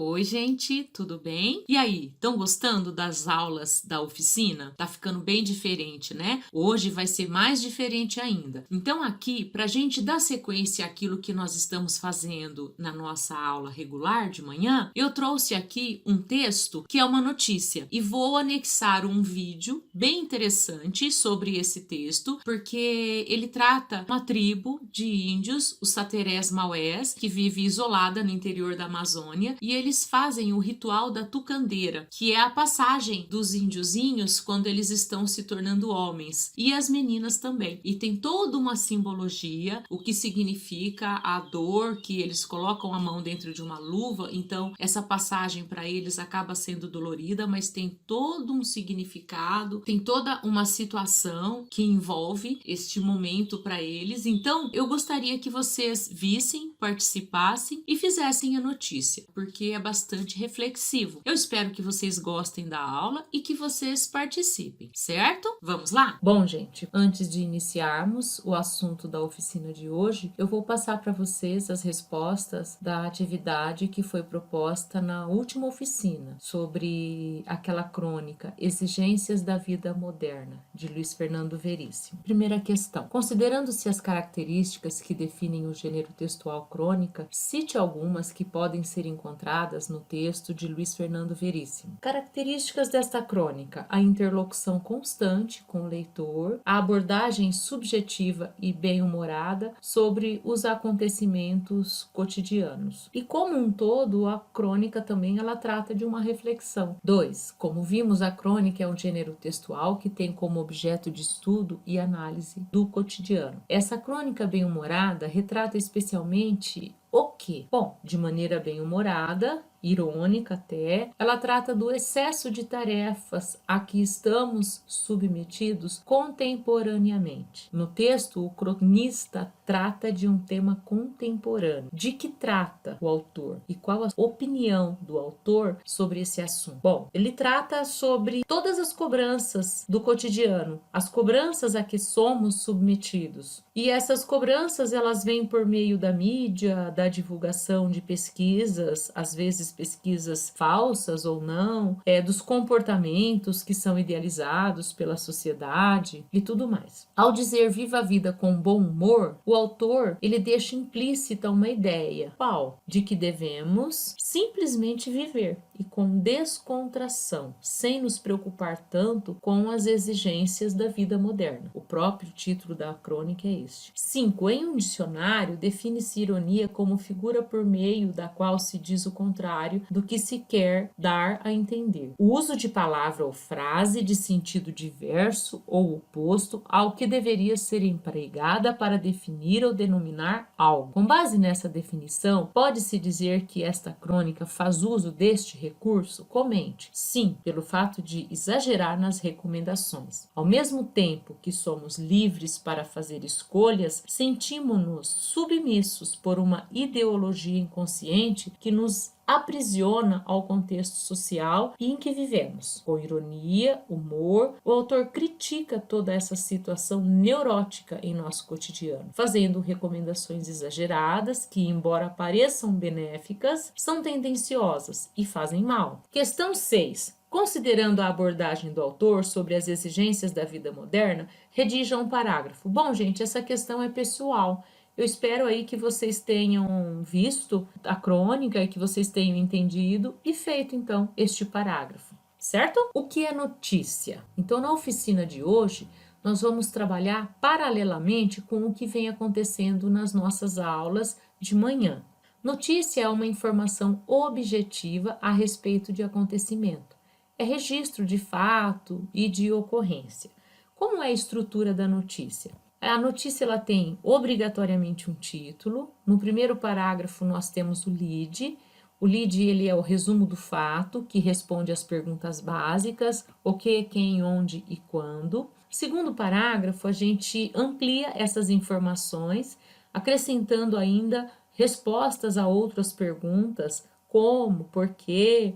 Oi, gente, tudo bem? E aí, estão gostando das aulas da oficina? Tá ficando bem diferente, né? Hoje vai ser mais diferente ainda. Então, aqui, para a gente dar sequência àquilo que nós estamos fazendo na nossa aula regular de manhã, eu trouxe aqui um texto que é uma notícia e vou anexar um vídeo bem interessante sobre esse texto, porque ele trata uma tribo de índios, os Saterés Maués, que vive isolada no interior da Amazônia, e eles fazem o ritual da tucandeira, que é a passagem dos índiozinhos quando eles estão se tornando homens, e as meninas também. E tem toda uma simbologia, o que significa a dor, que eles colocam a mão dentro de uma luva, então essa passagem para eles acaba sendo dolorida, mas tem todo um significado, tem toda uma situação que envolve este momento para eles. Então, eu gostaria que vocês vissem, participassem e fizessem a notícia, porque é bastante reflexivo. Eu espero que vocês gostem da aula e que vocês participem, certo? Vamos lá? Bom, gente, antes de iniciarmos o assunto da oficina de hoje, eu vou passar para vocês as respostas da atividade que foi proposta na última oficina sobre aquela crônica Exigências da Vida Moderna, de Luiz Fernando Veríssimo. Primeira questão: considerando-se as características que definem o gênero textual crônica, cite algumas que podem ser encontradas no texto de Luiz Fernando Veríssimo. Características desta crônica: a interlocução constante com o leitor, a abordagem subjetiva e bem-humorada sobre os acontecimentos cotidianos. E como um todo, a crônica também ela trata de uma reflexão. 2. Como vimos, a crônica é um gênero textual que tem como objeto de estudo e análise do cotidiano. Essa crônica bem-humorada retrata especialmente o quê? Bom, de maneira bem-humorada, irônica até, ela trata do excesso de tarefas a que estamos submetidos contemporaneamente. No texto, o cronista trata de um tema contemporâneo. De que trata o autor? E qual a opinião do autor sobre esse assunto? Bom, ele trata sobre todas as cobranças do cotidiano, as cobranças a que somos submetidos. E essas cobranças, elas vêm por meio da mídia, da divulgação de pesquisas, às vezes pesquisas falsas ou não, dos comportamentos que são idealizados pela sociedade e tudo mais. Ao dizer viva a vida com bom humor, o autor ele deixa implícita uma ideia, qual? De que devemos simplesmente viver e com descontração, sem nos preocupar tanto com as exigências da vida moderna. O próprio título da crônica é este. 5. Em um dicionário, define-se ironia como figura por meio da qual se diz o contrário do que se quer dar a entender. O uso de palavra ou frase de sentido diverso ou oposto ao que deveria ser empregada para definir ou denominar algo. Com base nessa definição, pode-se dizer que esta crônica faz uso deste recurso? Comente. Sim, pelo fato de exagerar nas recomendações. Ao mesmo tempo que somos livres para fazer escolhas, sentimos-nos submissos por uma ideologia inconsciente que nos aprisiona ao contexto social em que vivemos. Com ironia, humor, o autor critica toda essa situação neurótica em nosso cotidiano, fazendo recomendações exageradas que, embora pareçam benéficas, são tendenciosas e fazem mal. Questão 6. Considerando a abordagem do autor sobre as exigências da vida moderna, redija um parágrafo. Bom, gente, essa questão é pessoal. Eu espero aí que vocês tenham visto a crônica e que vocês tenham entendido e feito, então, este parágrafo, certo? O que é notícia? Então, na oficina de hoje, nós vamos trabalhar paralelamente com o que vem acontecendo nas nossas aulas de manhã. Notícia é uma informação objetiva a respeito de acontecimento. É registro de fato e de ocorrência. Como é a estrutura da notícia? A notícia ela tem obrigatoriamente um título. No primeiro parágrafo nós temos o lead. O lead ele é o resumo do fato, que responde às perguntas básicas: o que, quem, onde e quando. Segundo parágrafo, a gente amplia essas informações, acrescentando ainda respostas a outras perguntas, como, por quê.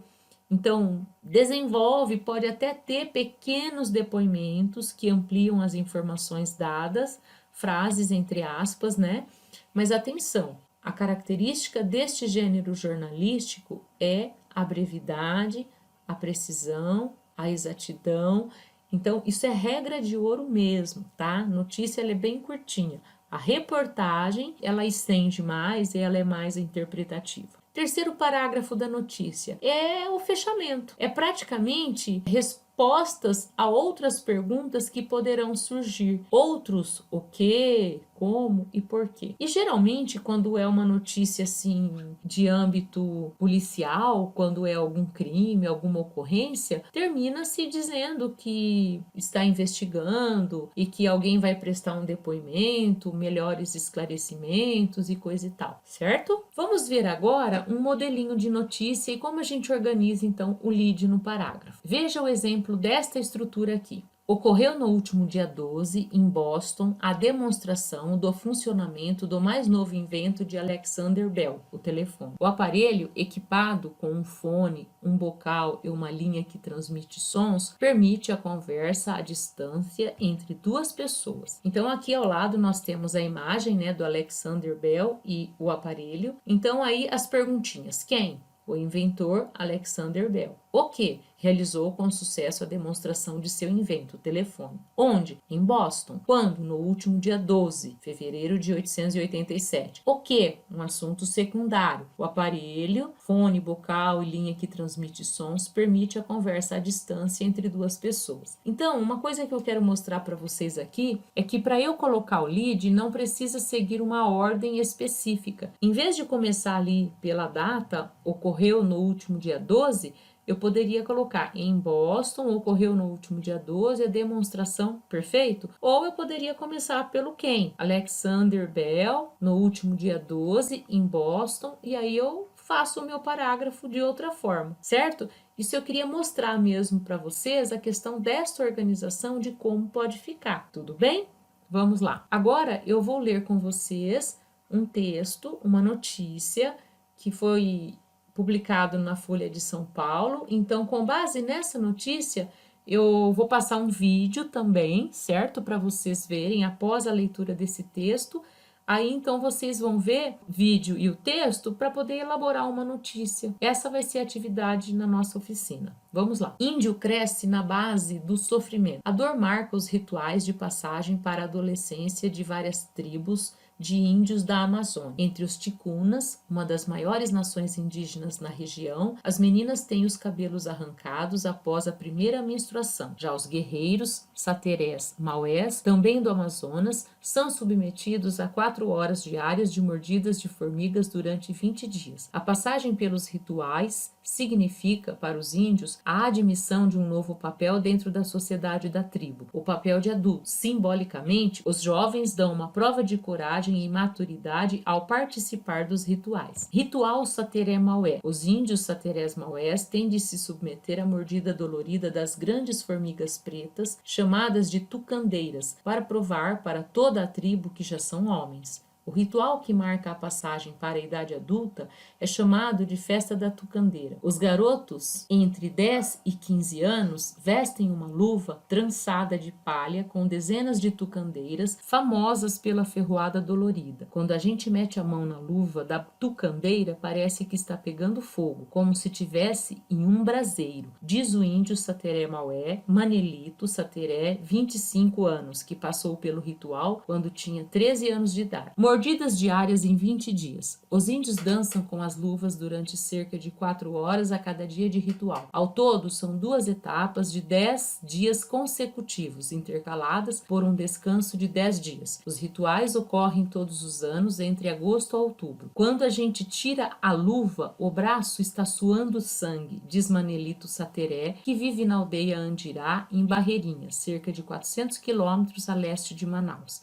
Então, desenvolve, pode até ter pequenos depoimentos que ampliam as informações dadas, frases entre aspas, né? Mas atenção, A característica deste gênero jornalístico é a brevidade, a precisão, a exatidão. Então, isso é regra de ouro mesmo, tá? Notícia ela é bem curtinha. A reportagem, ela estende mais e ela é mais interpretativa. Terceiro parágrafo da notícia é o fechamento. É praticamente respostas a outras perguntas que poderão surgir. Outros, o que, como e por quê. E geralmente, quando é uma notícia assim de âmbito policial, quando é algum crime, alguma ocorrência, termina-se dizendo que está investigando e que alguém vai prestar um depoimento, melhores esclarecimentos e coisa e tal, certo? Vamos ver agora um modelinho de notícia e como a gente organiza então o lead no parágrafo. Veja o exemplo desta estrutura aqui. Ocorreu no último dia 12, em Boston, a demonstração do funcionamento do mais novo invento de Alexander Bell, o telefone. O aparelho, equipado com um fone, um bocal e uma linha que transmite sons, permite a conversa à distância entre duas pessoas. Então, aqui ao lado nós temos a imagem, né, do Alexander Bell e o aparelho. Então, aí as perguntinhas. Quem? O inventor Alexander Bell. O que? Realizou com sucesso a demonstração de seu invento, o telefone. Onde? Em Boston. Quando? No último dia 12, de fevereiro de 1887. O que? Um assunto secundário. O aparelho, fone, bocal e linha que transmite sons permite a conversa à distância entre duas pessoas. Então, uma coisa que eu quero mostrar para vocês aqui é que para eu colocar o lead não precisa seguir uma ordem específica. Em vez de começar ali pela data, ocorreu no último dia 12, eu poderia colocar em Boston, ocorreu no último dia 12, a demonstração, perfeito? Ou eu poderia começar pelo quem? Alexander Bell, no último dia 12, em Boston, e aí eu faço o meu parágrafo de outra forma, certo? Isso eu queria mostrar mesmo para vocês a questão desta organização de como pode ficar, tudo bem? Vamos lá. Agora eu vou ler com vocês um texto, uma notícia que foi publicado na Folha de São Paulo. Então, com base nessa notícia, eu vou passar um vídeo também, certo? Para vocês verem após a leitura desse texto. Aí, então, vocês vão ver vídeo e o texto para poder elaborar uma notícia. Essa vai ser a atividade na nossa oficina. Vamos lá. Índio cresce na base do sofrimento. A dor marca os rituais de passagem para a adolescência de várias tribos de índios da Amazônia. Entre os ticunas, uma das maiores nações indígenas na região, as meninas têm os cabelos arrancados após a primeira menstruação. Já os guerreiros, saterés, maués, também do Amazonas, são submetidos a 4 horas diárias de mordidas de formigas durante 20 dias. A passagem pelos rituais significa, para os índios, a admissão de um novo papel dentro da sociedade da tribo, o papel de adulto. Simbolicamente, os jovens dão uma prova de coragem e maturidade ao participar dos rituais. Ritual Sateré Maué. Os índios saterés maués têm de se submeter à mordida dolorida das grandes formigas pretas, chamadas de tucandeiras, para provar para toda a tribo que já são homens. O ritual que marca a passagem para a idade adulta é chamado de Festa da Tucandeira. Os garotos entre 10 e 15 anos vestem uma luva trançada de palha com dezenas de tucandeiras famosas pela ferroada dolorida. Quando a gente mete a mão na luva da tucandeira, parece que está pegando fogo, como se tivesse em um braseiro, diz o índio Sateré Maué, Manelito Sateré, 25 anos, que passou pelo ritual quando tinha 13 anos de idade. Mordidas diárias em 20 dias. Os índios dançam com as luvas durante cerca de 4 horas a cada dia de ritual. Ao todo, são 2 etapas de 10 dias consecutivos, intercaladas por um descanso de 10 dias. Os rituais ocorrem todos os anos entre agosto a outubro. Quando a gente tira a luva, o braço está suando sangue, diz Manelito Sateré, que vive na aldeia Andirá, em Barreirinha, cerca de 400 quilômetros a leste de Manaus.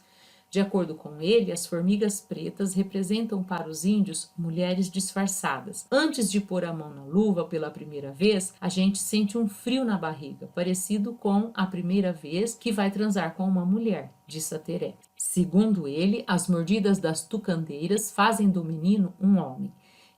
De acordo com ele, as formigas pretas representam para os índios mulheres disfarçadas. Antes de pôr a mão na luva pela primeira vez, a gente sente um frio na barriga, parecido com a primeira vez que vai transar com uma mulher, diz Sateré. Segundo ele, as mordidas das tucandeiras fazem do menino um homem.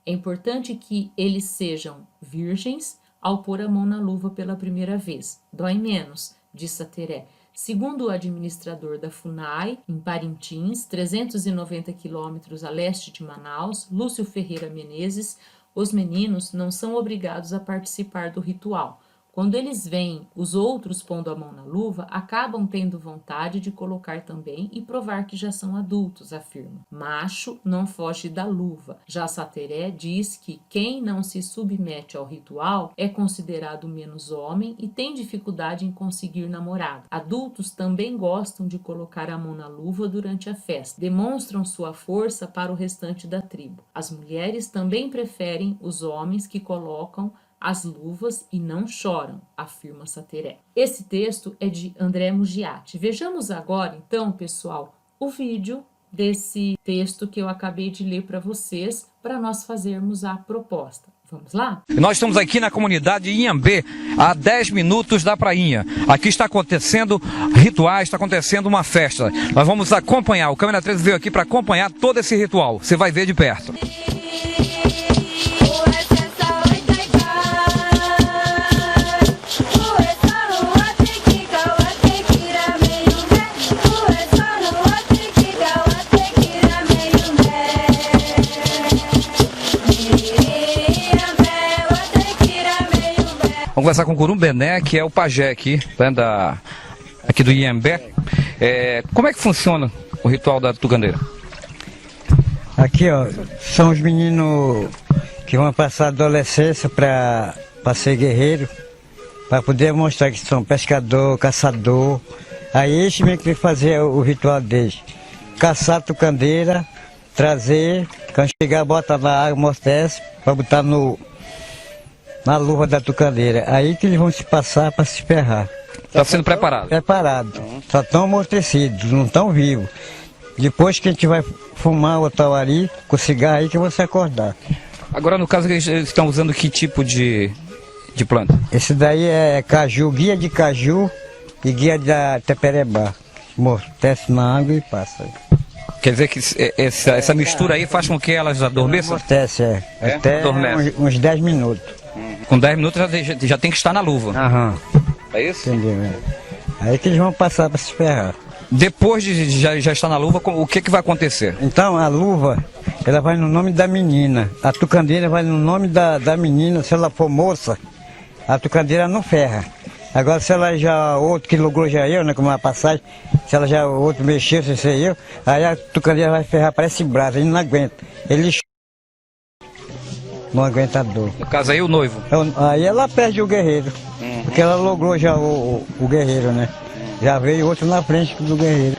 É importante que eles sejam virgens ao pôr a mão na luva pela primeira vez. Dói menos, diz Sateré. Segundo o administrador da FUNAI, em Parintins, 390 quilômetros a leste de Manaus, Lúcio Ferreira Menezes, os meninos não são obrigados a participar do ritual. Quando eles veem os outros pondo a mão na luva, acabam tendo vontade de colocar também e provar que já são adultos, afirma. Macho não foge da luva. Já Sateré diz que quem não se submete ao ritual é considerado menos homem e tem dificuldade em conseguir namorado. Adultos também gostam de colocar a mão na luva durante a festa. Demonstram sua força para o restante da tribo. As mulheres também preferem os homens que colocam as luvas e não choram, afirma Sateré. Esse texto é de André Mugiati. Vejamos agora, então, pessoal, o vídeo desse texto que eu acabei de ler para vocês, para nós fazermos a proposta. Vamos lá? Nós estamos aqui na comunidade Inhambê, a 10 minutos da prainha. Aqui está acontecendo rituais, está acontecendo uma festa. Nós vamos acompanhar, o Câmera 13 veio aqui para acompanhar todo esse ritual. Você vai ver de perto. Vamos conversar com o Curum Bené, que é o pajé aqui, né, aqui do Inhambé. Como é que funciona o ritual da tucandeira? Aqui, ó, são os meninos que vão passar a adolescência para ser guerreiro, para poder mostrar que são pescador, caçador. Aí eles mesmo que fazer o ritual deles. Caçar a tucandeira, trazer, quando chegar, bota na água, amortece, para botar na luva da tucandeira. Aí que eles vão se passar para se ferrar. Está sendo preparado? Preparado. Só estão amortecidos, não estão vivos. Depois que a gente vai fumar o tal ali, com cigarro aí que você acordar. Agora, no caso, eles estão usando que tipo de planta? Esse daí é caju, guia de caju e guia da teperebá. Amortece na água e passa. Quer dizer que essa mistura aí faz com que elas adormeçam? Amortece, até uns 10 minutos. Com 10 minutos já tem que estar na luva. Aham. É isso? Entendeu? Aí que eles vão passar para se ferrar. Depois de já estar na luva, o que vai acontecer? Então a luva, ela vai no nome da menina. A tucandeira vai no nome da menina. Se ela for moça, a tucandeira não ferra. Agora se ela já, outro que logrou já eu, né, como uma passagem, se ela já, outro mexeu, se ser eu, aí a tucandeira vai ferrar, parece brasa, ele não aguenta. Ele não aguenta a dor. No caso aí o noivo? Aí ela perde o guerreiro, porque ela logrou já o guerreiro, né? Já veio outro na frente do guerreiro.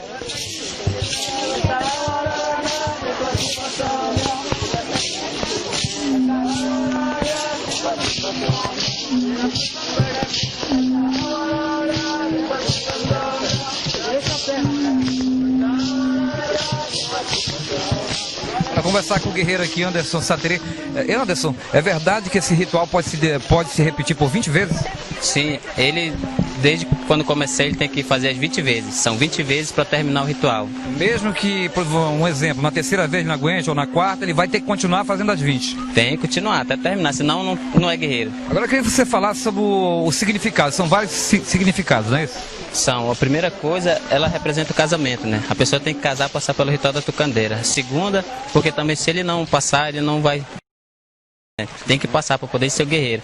Para conversar com o guerreiro aqui, Anderson Sateré. Anderson, é verdade que esse ritual pode se repetir por 20 vezes? Sim, ele, desde quando comecei, ele tem que fazer as 20 vezes. São 20 vezes para terminar o ritual. Mesmo que, por um exemplo, na terceira vez não aguente ou na quarta, ele vai ter que continuar fazendo as 20? Tem que continuar até terminar, senão não é guerreiro. Agora eu queria que você falasse sobre o significado. São vários significados, não é isso? São, a primeira coisa, ela representa o casamento, né? A pessoa tem que casar, passar pelo ritual da tucandeira. A segunda, porque também se ele não passar, ele não vai... Tem que passar para poder ser o guerreiro.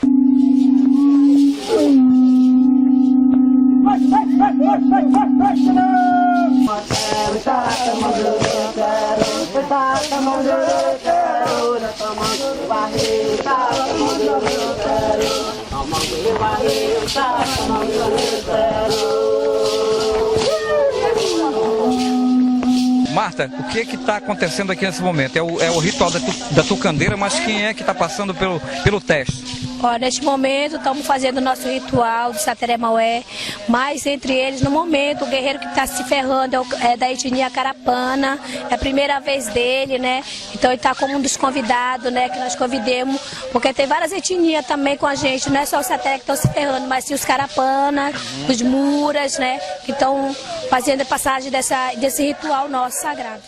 Marta, o que está acontecendo aqui nesse momento? É o ritual da tucandeira, mas quem é que está passando pelo teste? Ó, neste momento estamos fazendo o nosso ritual do Sateré Maué, mas entre eles, no momento, o guerreiro que está se ferrando é da etnia Carapana, é a primeira vez dele, né? Então ele está como um dos convidados, né? Que nós convidemos, porque tem várias etnias também com a gente, não é só os Sateré que estão se ferrando, mas sim os Carapana, os Muras, né? Que estão fazendo a passagem desse ritual nosso sagrado.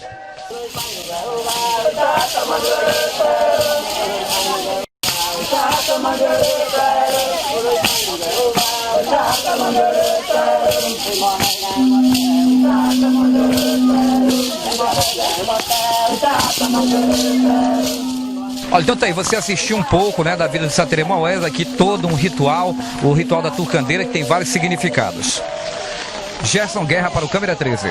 Olha, então tá aí, você assistiu um pouco, né, da vida de Satere Maués, aqui todo um ritual, o ritual da Tucandeira, que tem vários significados. Gerson Guerra para o Câmera 13.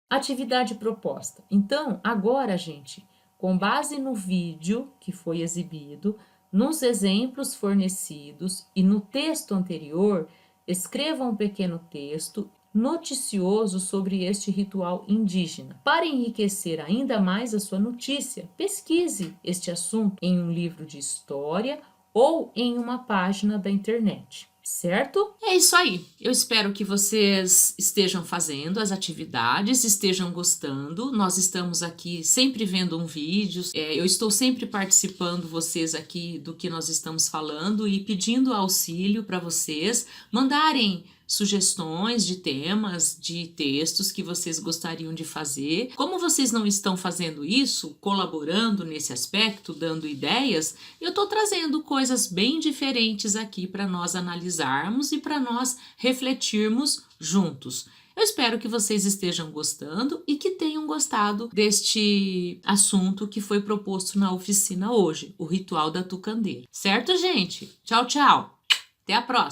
Atividade proposta. Então, agora, gente, com base no vídeo que foi exibido, nos exemplos fornecidos e no texto anterior, escreva um pequeno texto noticioso sobre este ritual indígena. Para enriquecer ainda mais a sua notícia, pesquise este assunto em um livro de história ou em uma página da internet. Certo? É isso aí. Eu espero que vocês estejam fazendo as atividades, estejam gostando. Nós estamos aqui sempre vendo um vídeo. Eu estou sempre participando vocês aqui do que nós estamos falando e pedindo auxílio para vocês mandarem sugestões de temas, de textos que vocês gostariam de fazer. Como vocês não estão fazendo isso, colaborando nesse aspecto, dando ideias, eu estou trazendo coisas bem diferentes aqui para nós analisarmos e para nós refletirmos juntos. Eu espero que vocês estejam gostando e que tenham gostado deste assunto que foi proposto na oficina hoje, o ritual da Tucandeira. Certo, gente? Tchau, tchau. Até a próxima.